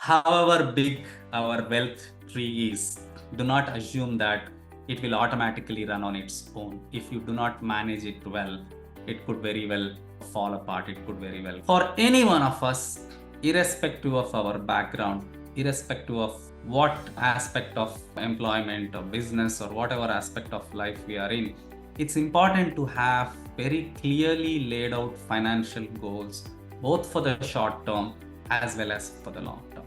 However big our wealth tree is, do not assume that it will automatically run on its own. If you do not manage it well, it could very well fall apart. It could very well. For any one of us, irrespective of our background, irrespective of what aspect of employment or business or whatever aspect of life we are in, it's important to have very clearly laid out financial goals, both for the short term as well as for the long term.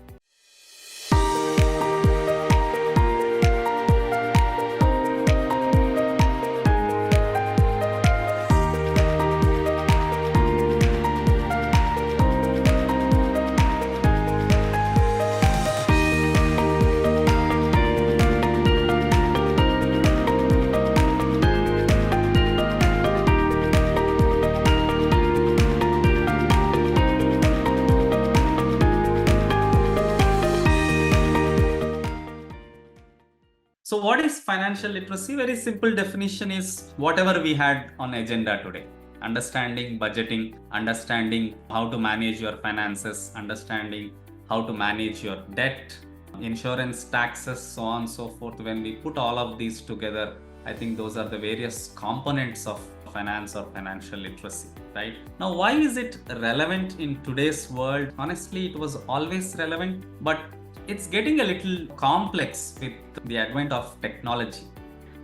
So what is financial literacy? Very simple definition is whatever we had on agenda today. Understanding budgeting, understanding how to manage your finances, understanding how to manage your debt, insurance, taxes, so on and so forth. When we put all of these together, I think those are the various components of finance or financial literacy, right? Now, why is it relevant in today's world? Honestly, it was always relevant, but it's getting a little complex with the advent of technology.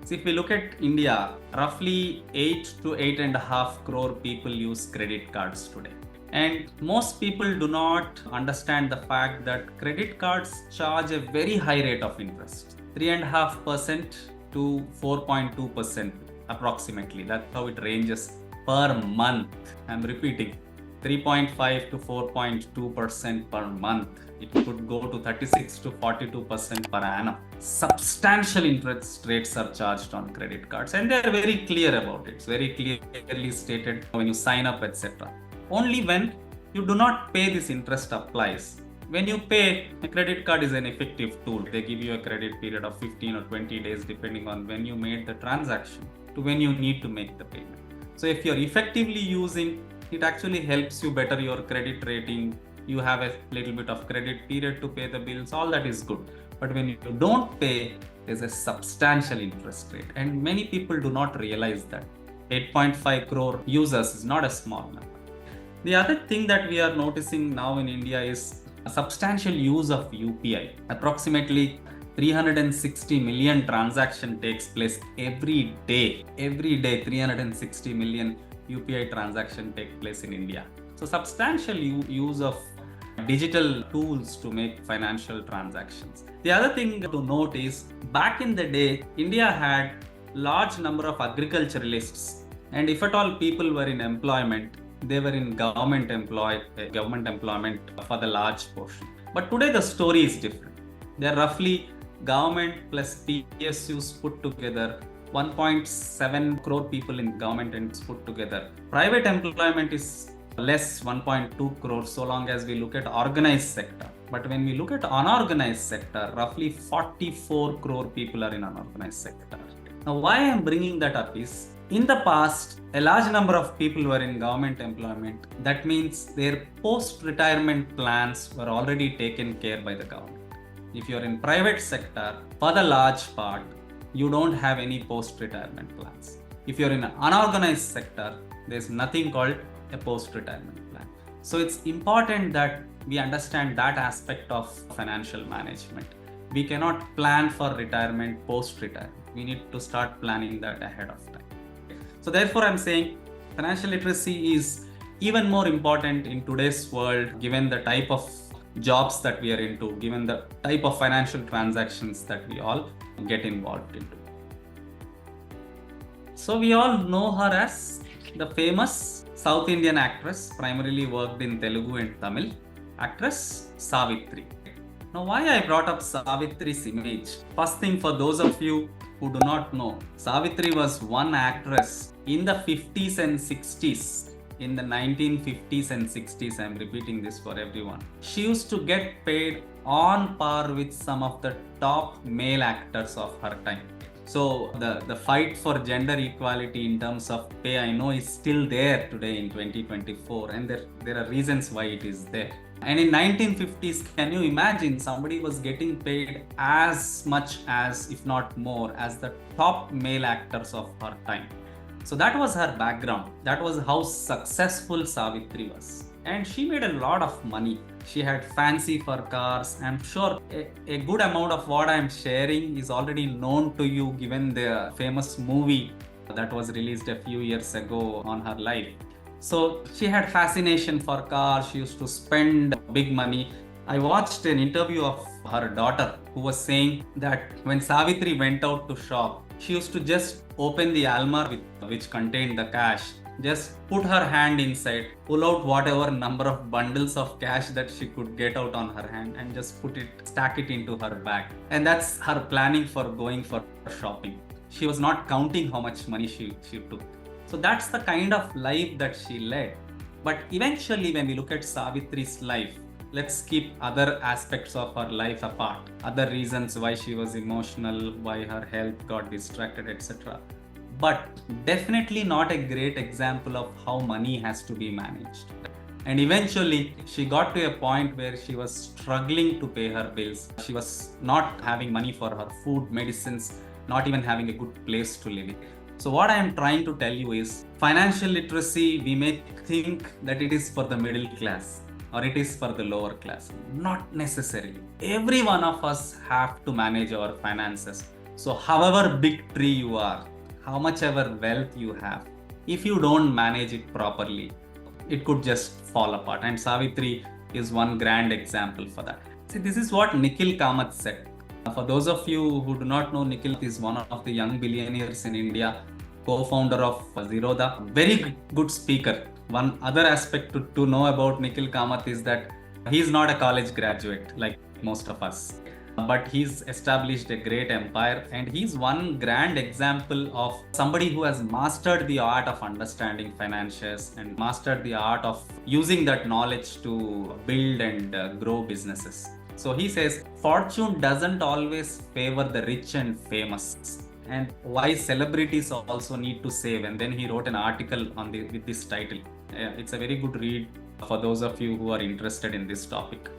So if we look at India, roughly 8 to 8.5 crore people use credit cards today. And most people do not understand the fact that credit cards charge a very high rate of interest, 3.5% to 4.2% approximately. That's how it ranges per month. I'm repeating, 3.5 to 4.2% per month. It could go to 36 to 42% per annum. Substantial interest rates are charged on credit cards, and they're very clear about it. It's very clearly stated when you sign up, etc. Only when you do not pay, this interest applies. When you pay, a credit card is an effective tool. They give you a credit period of 15 or 20 days depending on when you made the transaction to when you need to make the payment. So if you're effectively using, it actually helps you better your credit rating. You have a little bit of credit period to pay the bills, all that is good. But when you don't pay, there's a substantial interest rate. And many people do not realize that. 8.5 crore users is not a small number. The other thing that we are noticing now in India is a substantial use of UPI. Approximately 360 million transaction takes place every day. Every day, 360 million UPI transaction take place in India. So substantial use of digital tools to make financial transactions. The other thing to note is, back in the day, India had large number of agriculturalists, and if at all people were in employment, they were in government employment for the large portion. But today the story is different. There are roughly government plus PSUs put together 1.7 crore people in government and put together. Private employment is less, 1.2 crore, so long as we look at organized sector. But when we look at unorganized sector, roughly 44 crore people are in unorganized sector. Now, why I am bringing that up is, in the past, a large number of people were in government employment. That means their post-retirement plans were already taken care by the government. If you're in private sector, for the large part, you don't have any post-retirement plans. If you're in an unorganized sector, there's nothing called a post-retirement plan. So it's important that we understand that aspect of financial management. We cannot plan for retirement post-retirement. We need to start planning that ahead of time. So therefore, I'm saying financial literacy is even more important in today's world, given the type of jobs that we are into, given the type of financial transactions that we all get involved into. So we all know her as the famous South Indian actress, primarily worked in Telugu and Tamil, actress Savithri. Now, why I brought up Savitri's image? First thing, for those of you who do not know, Savithri was one actress in the 50s and 60s. In the 1950s and 60s, I'm repeating this for everyone. She used to get paid on par with some of the top male actors of her time. So the fight for gender equality in terms of pay, I know, is still there today in 2024, and there are reasons why it is there. And in 1950s, can you imagine somebody was getting paid as much as, if not more, as the top male actors of her time? So that was her background. That was how successful Savitri was. And she made a lot of money. She had fancy fur cars. I'm sure a good amount of what I'm sharing is already known to you given the famous movie that was released a few years ago on her life. So she had fascination for cars. She used to spend big money. I watched an interview of her daughter who was saying that when Savitri went out to shop, she used to just open the almar which contained the cash, just put her hand inside, pull out whatever number of bundles of cash that she could get out on her hand and just stack it into her bag. And that's her planning for going for shopping. She was not counting how much money she took. So that's the kind of life that she led. But eventually, when we look at Savitri's life, let's keep other aspects of her life apart, other reasons why she was emotional, why her health got distracted, etc. But definitely not a great example of how money has to be managed. And eventually, she got to a point where she was struggling to pay her bills. She was not having money for her food, medicines, not even having a good place to live in. So what I am trying to tell you is financial literacy, we may think that it is for the middle class or it is for the lower class. Not necessarily. Every one of us have to manage our finances. So however big tree you are, how much ever wealth you have, if you don't manage it properly, it could just fall apart. And Savitri is one grand example for that. See, this is what Nikhil Kamath said. For those of you who do not know, Nikhil is one of the young billionaires in India, co-founder of Zerodha, very good speaker. One other aspect to know about Nikhil Kamath is that he is not a college graduate like most of us, but he's established a great empire, and he's one grand example of somebody who has mastered the art of understanding finances and mastered the art of using that knowledge to build and grow businesses. So he says, fortune doesn't always favor the rich and famous, and why celebrities also need to save. And then he wrote an article on with this title. It's a very good read for those of you who are interested in this topic.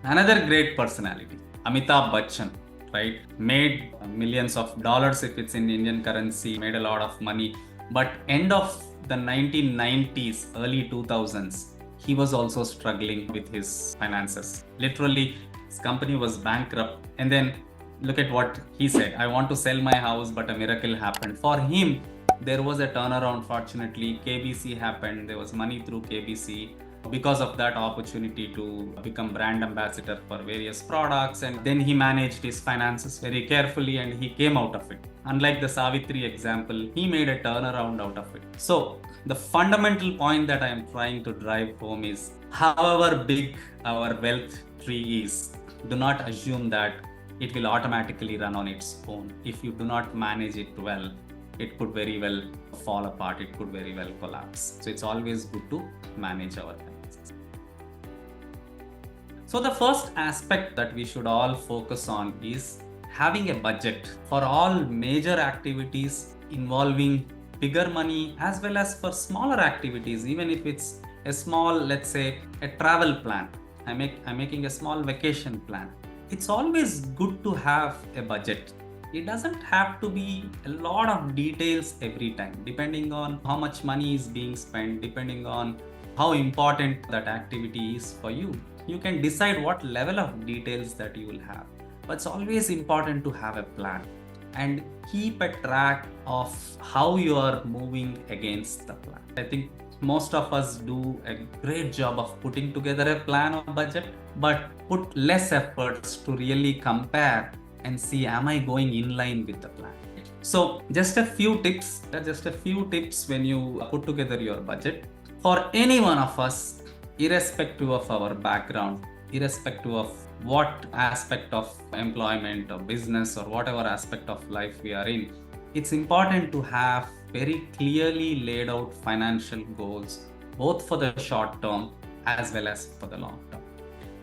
Another great personality, Amitabh Bachan, right? Made millions of dollars if it's in Indian currency, made a lot of money. But end of the 1990s, early 2000s, he was also struggling with his finances. Literally, his company was bankrupt. And then look at what he said. I want to sell my house, but a miracle happened. For him, there was a turnaround. Fortunately, KBC happened. There was money through KBC. Because of that opportunity to become brand ambassador for various products, and then he managed his finances very carefully and he came out of it. Unlike the Savitri example, he made a turnaround out of it. So the fundamental point that I am trying to drive home is, however big our wealth tree is, do not assume that it will automatically run on its own. If you do not manage it well, it could very well fall apart, it could very well collapse. So it's always good to manage our finances. So the first aspect that we should all focus on is having a budget for all major activities involving bigger money, as well as for smaller activities. Even if it's a small, let's say a travel plan, I'm making a small vacation plan. It's always good to have a budget. It doesn't have to be a lot of details every time, depending on how much money is being spent, depending on how important that activity is for you. You can decide what level of details that you will have. But it's always important to have a plan and keep a track of how you are moving against the plan. I think most of us do a great job of putting together a plan or budget, but put less efforts to really compare and see, am I going in line with the plan? So just a few tips when you put together your budget. For any one of us, irrespective of our background, irrespective of what aspect of employment or business or whatever aspect of life we are in, it's important to have very clearly laid out financial goals, both for the short term as well as for the long term.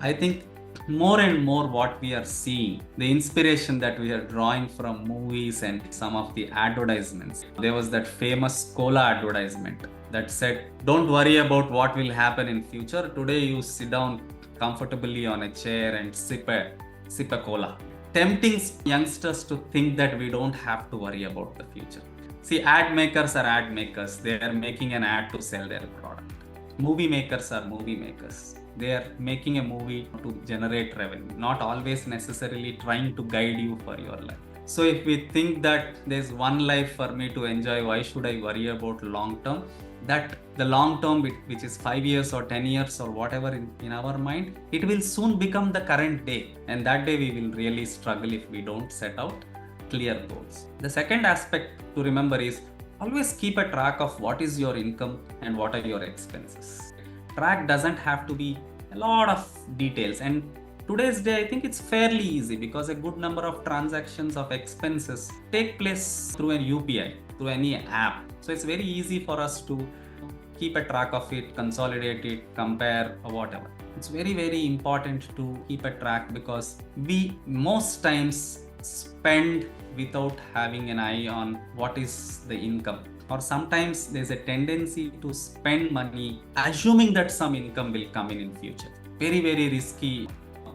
I think more and more what we are seeing, the inspiration that we are drawing from movies and some of the advertisements. There was that famous cola advertisement that said, don't worry about what will happen in future. Today you sit down comfortably on a chair and sip a cola. Tempting youngsters to think that we don't have to worry about the future. See, ad makers are ad makers. They are making an ad to sell their product. Movie makers are movie makers. They are making a movie to generate revenue, not always necessarily trying to guide you for your life. So if we think that there's one life for me to enjoy, why should I worry about long term? That the long term, which is 5 years or 10 years or whatever in our mind, it will soon become the current day. And that day we will really struggle if we don't set out clear goals. The second aspect to remember is always keep a track of what is your income and what are your expenses. Track doesn't have to be a lot of details, and today's day I think it's fairly easy because a good number of transactions of expenses take place through an UPI, through any app. So it's very easy for us to keep a track of it, consolidate it, compare or whatever. It's very, very important to keep a track because we most times spend without having an eye on what is the income. Or sometimes there's a tendency to spend money assuming that some income will come in future. Very, very risky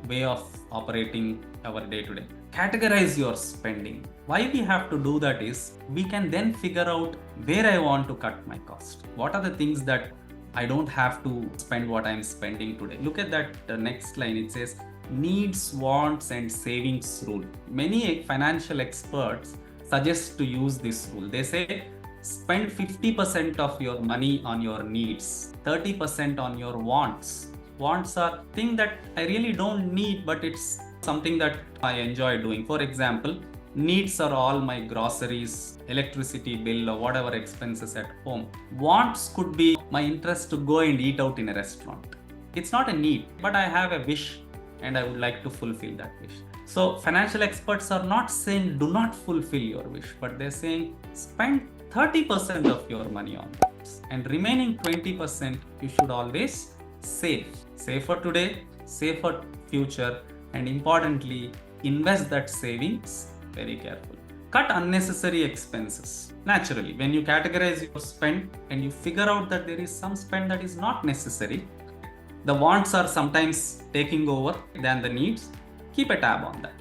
way of operating our day-to-day. Categorize your spending. Why we have to do that is we can then figure out where I want to cut my cost. What are the things that I don't have to spend what I'm spending today? Look at that next line. It says needs, wants and savings rule. Many financial experts suggest to use this rule. They say spend 50% of your money on your needs, 30% on your wants. Wants are things that I really don't need, but it's something that I enjoy doing. For example, needs are all my groceries, electricity bill or whatever expenses at home. Wants could be my interest to go and eat out in a restaurant. It's not a need, but I have a wish and I would like to fulfill that wish. So financial experts are not saying do not fulfill your wish, but they're saying spend 30% of your money on that, and remaining 20% you should always save. Save for today, save for future, and importantly, invest that savings very carefully. Cut unnecessary expenses. Naturally, when you categorize your spend and you figure out that there is some spend that is not necessary, the wants are sometimes taking over than the needs, keep a tab on that.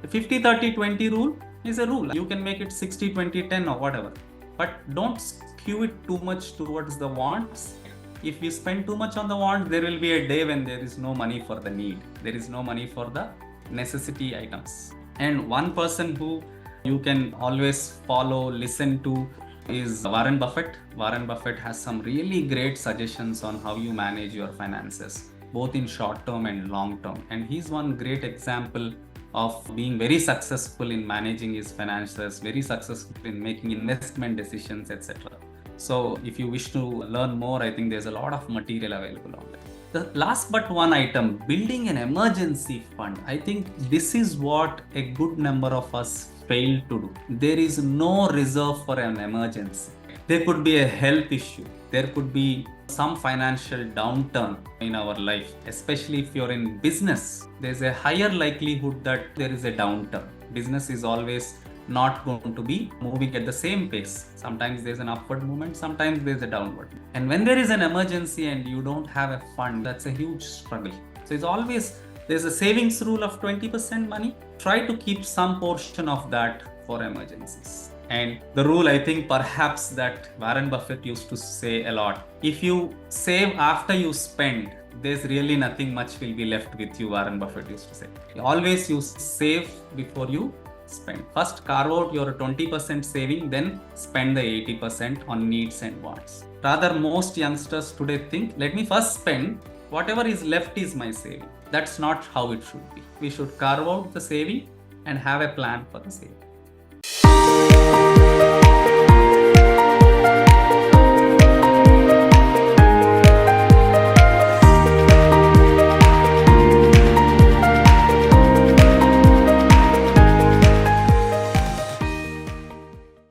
The 50-30-20 rule is a rule. You can make it 60-20-10 or whatever, but don't skew it too much towards the wants. If you spend too much on the want, there will be a day when there is no money for the need. There is no money for the necessity items. And one person who you can always follow, listen to is Warren Buffett. Warren Buffett has some really great suggestions on how you manage your finances, both in short term and long term. And he's one great example of being very successful in managing his finances, very successful in making investment decisions, etc. So if you wish to learn more, I think there's a lot of material available on that. The last but one item, building an emergency fund. I think this is what a good number of us fail to do. There is no reserve for an emergency. There could be a health issue. There could be some financial downturn in our life, especially if you're in business. There's a higher likelihood that there is a downturn. Business is always not going to be moving at the same pace. Sometimes there's an upward movement, sometimes there's a downward. And when there is an emergency and you don't have a fund, that's a huge struggle. So it's always, there's a savings rule of 20% money. Try to keep some portion of that for emergencies. And the rule, I think perhaps that Warren Buffett used to say a lot, if you save after you spend, there's really nothing much will be left with you, Warren Buffett used to say. Always you save before you spend. First carve out your 20% saving, then spend the 80% on needs and wants. Rather, most youngsters today think, let me first spend, whatever is left is my saving. That's not how it should be. We should carve out the saving and have a plan for the saving.